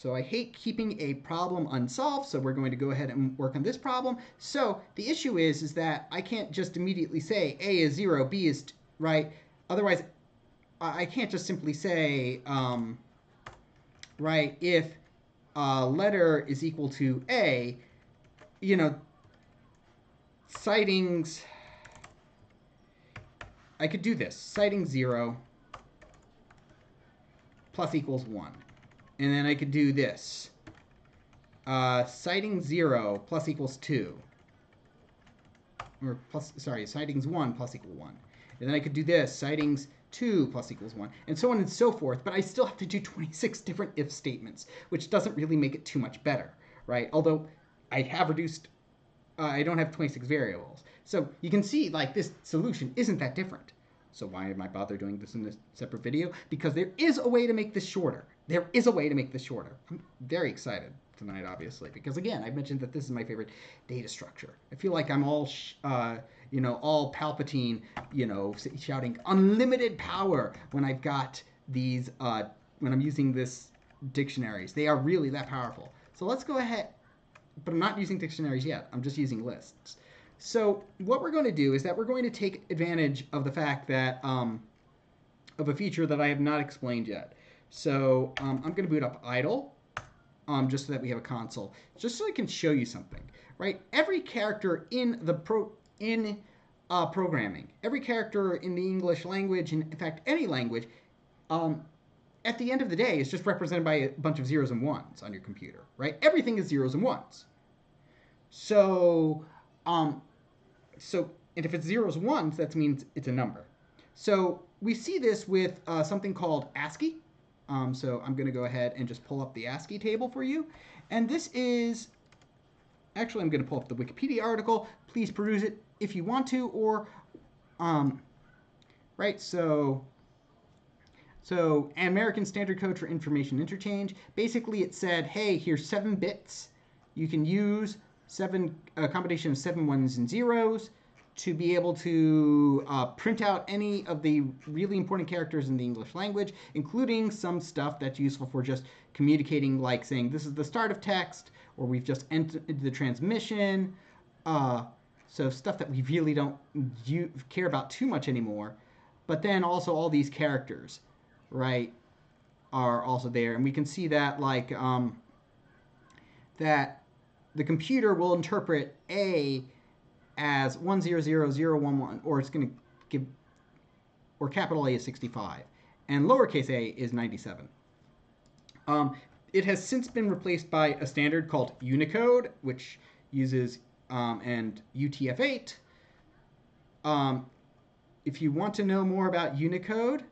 So I hate keeping a problem unsolved, so we're going to go ahead and work on this problem. So the issue is that I can't just immediately say A is 0, B is, right? Otherwise, I can't just simply say, right, if a letter is equal to A, you know, sightings, I could do this. Citing 0 plus equals 1. And then I could do this. Citing 0 plus equals 2. Or plus, sorry, sightings 1 plus equal 1. And then I could do this. Sightings 2 plus equals 1. And so on and so forth. But I still have to do 26 different if statements, which doesn't really make it too much better, right? Although I have reduced, I don't have 26 variables. So you can see, like, this solution isn't that different. So why am I bother doing this in this separate video? Because there is a way to make this shorter. There is a way to make this shorter. I'm very excited tonight, obviously, because again, I've mentioned that this is my favorite data structure. I feel like I'm all, all Palpatine, shouting unlimited power when I've got these, when I'm using this dictionaries. They are really that powerful. So let's go ahead, but I'm not using dictionaries yet. I'm just using lists. So what we're going to do is that we're going to take advantage of the fact that, of a feature that I have not explained yet. So I'm going to boot up idle, just so that we have a console, just so I can show you something, right? Every character in the programming, every character in the English language, and in fact any language, at the end of the day is just represented by a bunch of zeros and ones on your computer, right? Everything is zeros and ones. So, and if it's zeros and ones, that means it's a number. So we see this with something called Ascii. So I'm going to go ahead and just pull up the Ascii table for you. And this is, actually I'm going to pull up the Wikipedia article. Please peruse it if you want to, or, right, so American Standard Code for Information Interchange. Basically it said, hey, here's 7 bits. You can use a combination of 7 ones and zeros to be able to print out any of the really important characters in the English language, including some stuff that's useful for just communicating, like saying this is the start of text, or we've just entered the transmission. So stuff that we really don't care about too much anymore. But then also all these characters, right, are also there. And we can see that, like, that the computer will interpret A as 100011, or it's going to give, or capital A is 65, and lowercase a is 97. It has since been replaced by a standard called Unicode, which uses and UTF-8. If you want to know more about Unicode,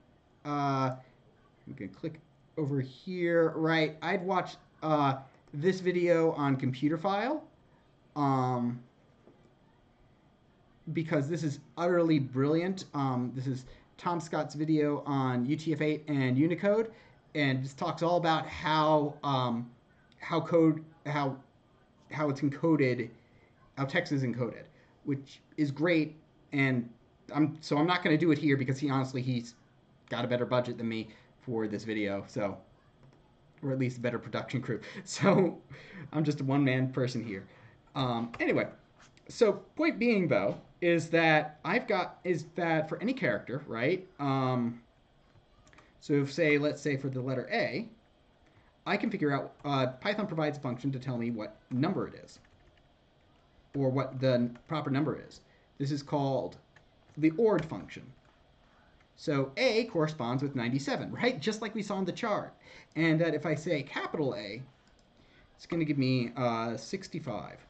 you can click over here. Right, I'd watch this video on Computer File. Because this is utterly brilliant. This is Tom Scott's video on UTF-8 and Unicode, and this talks all about how it's encoded, how text is encoded, which is great. And I'm not going to do it here because he's got a better budget than me for this video, so, or at least a better production crew. So I'm just a one-man person here. Anyway, so point being though is that for any character, right? So let's say for the letter A, I can figure out, Python provides a function to tell me what number it is, or what the proper number is. This is called the Ord function. So A corresponds with 97, right? Just like we saw in the chart. And that if I say capital A, it's going to give me 65.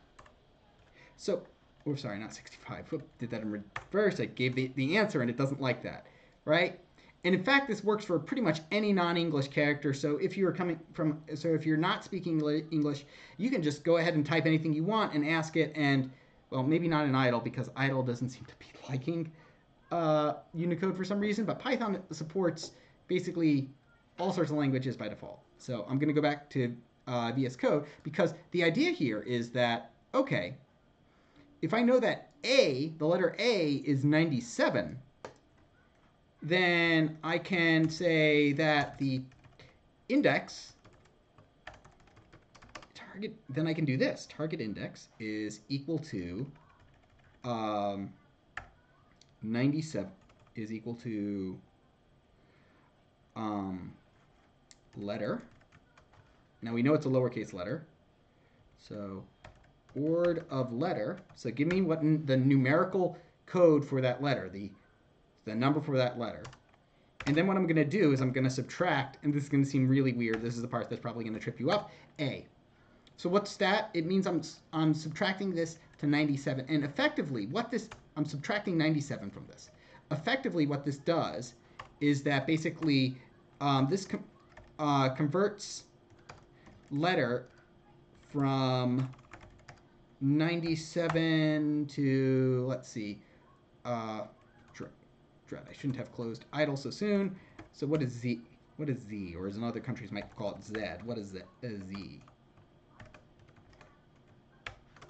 So, or sorry, not 65. Whoop, did that in reverse. I gave the answer, and it doesn't like that, right? And in fact, this works for pretty much any non-English character. So if you're if you're not speaking English, you can just go ahead and type anything you want and ask it. And well, maybe not in idle, because idle doesn't seem to be liking Unicode for some reason. But Python supports basically all sorts of languages by default. So I'm going to go back to VS Code, because the idea here is that, okay, if I know that A, the letter A, is 97, then I can say that the index target, then I can do this. Target index is equal to 97 is equal to letter. Now we know it's a lowercase letter. So ord of letter. So give me what the numerical code for that letter, the number for that letter. And then what I'm going to do is I'm going to subtract, and this is going to seem really weird. This is the part that's probably going to trip you up. A. So what's that? It means I'm subtracting this to 97. And effectively, I'm subtracting 97 from this. Effectively, what this does is that basically this converts letter from 97 to, let's see, dread, I shouldn't have closed idle so soon. So what is Z? What is Z? Or as in other countries might call it Z. What is Z?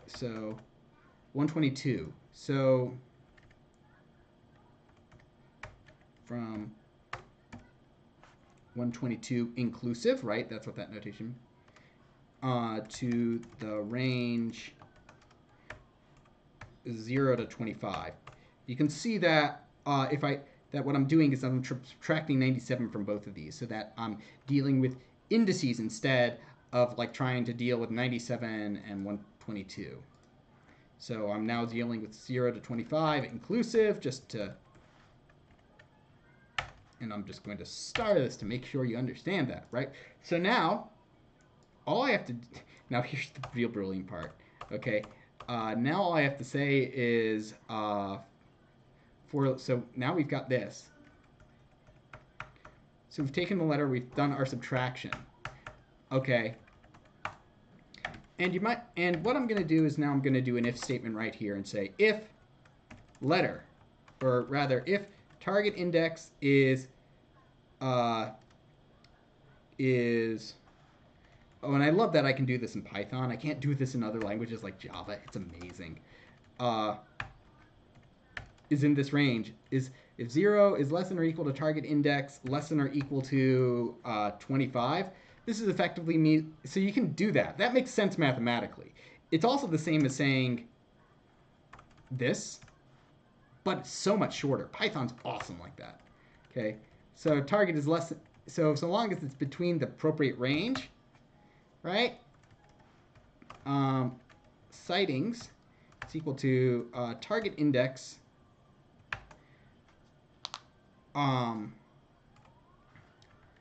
So 122. So from 122 inclusive, right? That's what that notation to the range 0 to 25. You can see that that what I'm doing is I'm subtracting 97 from both of these, so that I'm dealing with indices instead of like trying to deal with 97 and 122. So I'm now dealing with 0 to 25 inclusive, and I'm just going to star this to make sure you understand that, right? So now, all I have to, now here's the real brilliant part, okay? Now all I have to say is, so now we've got this. So we've taken the letter, we've done our subtraction, okay? And what I'm going to do is now I'm going to do an if statement right here and say if letter, or rather if target index is, oh, and I love that I can do this in Python. I can't do this in other languages like Java. It's amazing. Is in this range. If 0 is less than or equal to target index, less than or equal to 25, this is effectively me. So you can do that. That makes sense mathematically. It's also the same as saying this, but it's so much shorter. Python's awesome like that. Okay, so target is less. So long as it's between the appropriate range, right? Sightings is equal to target index. Or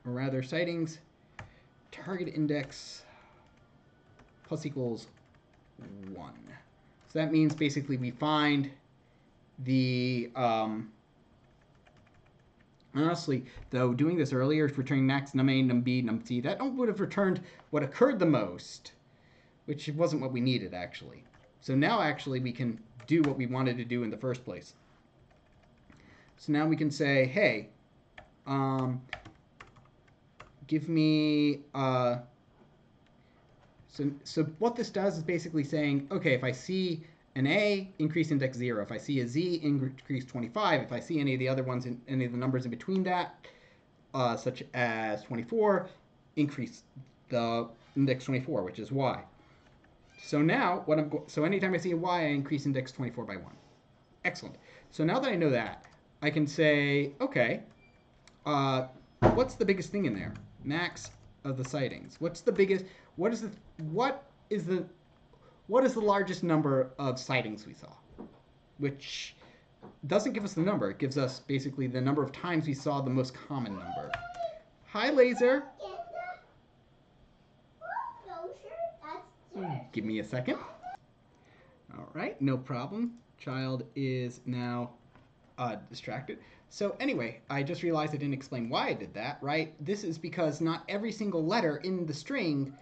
rather, sightings target index plus equals 1. So that means basically we find the honestly, though, doing this earlier, returning max num A, num B, num C, that would have returned what occurred the most, which wasn't what we needed, actually. So now, actually, we can do what we wanted to do in the first place. So now we can say, hey, give me, so what this does is basically saying, okay, if I see an A, increase index 0. If I see a Z, increase 25. If I see any of the other ones, any of the numbers in between that, such as 24, increase the index 24, which is Y. So now, so anytime I see a Y, I increase index 24 by 1. Excellent. So now that I know that, I can say, okay, what's the biggest thing in there? Max of the sightings. What's the biggest? What is the largest number of sightings we saw? Which doesn't give us the number. It gives us basically the number of times we saw the most common number. Hi, Laser. Give me a second. All right, no problem. Child is now distracted. So anyway, I just realized I didn't explain why I did that, right? This is because not every single letter in the string,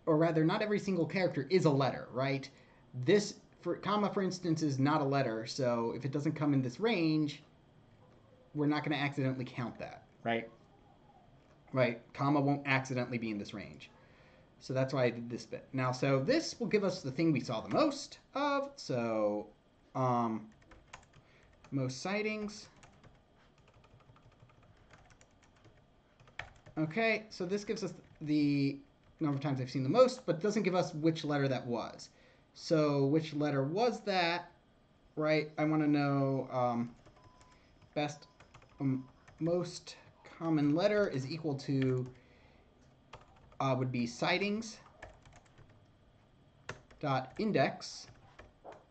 or rather not every single character is a letter, right? This, comma for instance, is not a letter, so if it doesn't come in this range, we're not going to accidentally count that, right? Right, comma won't accidentally be in this range. So that's why I did this bit. Now, so this will give us the thing we saw the most of, so most sightings. Okay, so this gives us the number of times I've seen the most, but doesn't give us which letter that was. So which letter was that, right? I want to know most common letter is equal to, would be sightings dot index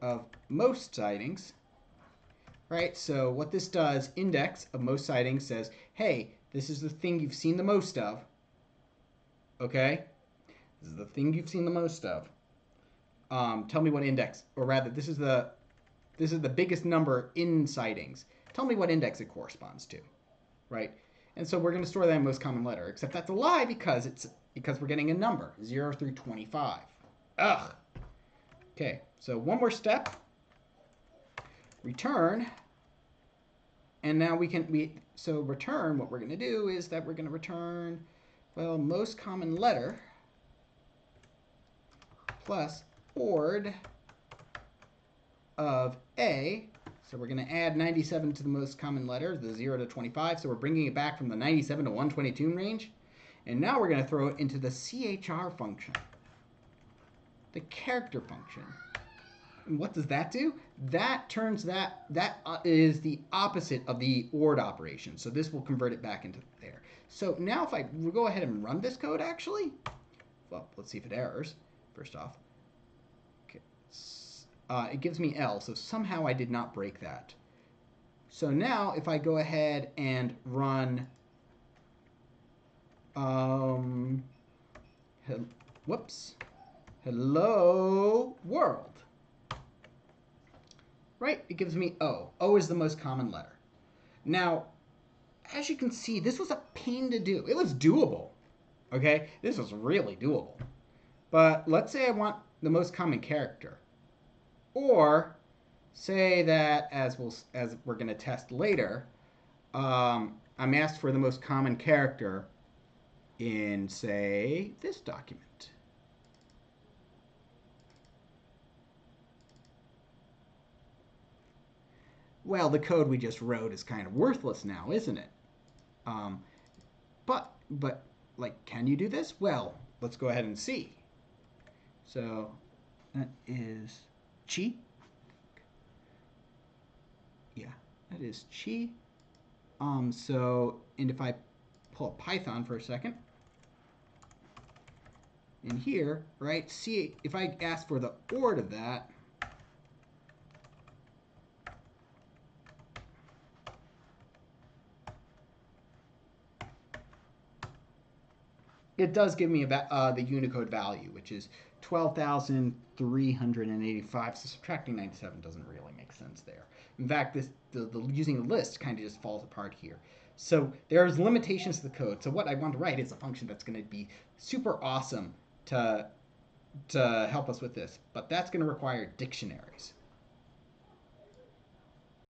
of most sightings, right? So what this does, index of most sightings says, hey, this is the thing you've seen the most of, okay? This is the thing you've seen the most of. Tell me what index, or rather, this is the biggest number in sightings. Tell me what index it corresponds to, right? And so we're going to store that in most common letter, except that's a lie because we're getting a number, 0 through 25. Ugh. Okay, so one more step. Return. And now so return, what we're going to do is that we're going to return, well, most common letter plus ord of A. So we're going to add 97 to the most common letter, the 0 to 25. So we're bringing it back from the 97 to 122 range. And now we're going to throw it into the CHR function, the character function. And what does that do? That turns that is the opposite of the ORD operation. So this will convert it back into there. So now if I go ahead and run this code, actually, well, let's see if it errors. First off, okay, it gives me L. So somehow I did not break that. So now if I go ahead and run, hello world. Right? It gives me O. O is the most common letter. Now, as you can see, this was a pain to do. It was doable. Okay? This was really doable. But let's say I want the most common character. Or say that, as we're going to test later, I'm asked for the most common character in, say, this document. Well, the code we just wrote is kind of worthless now, isn't it? But like, can you do this? Well, let's go ahead and see. So that is chi. Yeah, that is chi. So, and if I pull up Python for a second, in here, right, see, if I ask for the ord of that, it does give me the Unicode value, which is 12,385. So subtracting 97 doesn't really make sense there. In fact, using a list kind of just falls apart here. So there's limitations to the code. So what I want to write is a function that's going to be super awesome to help us with this. But that's going to require dictionaries.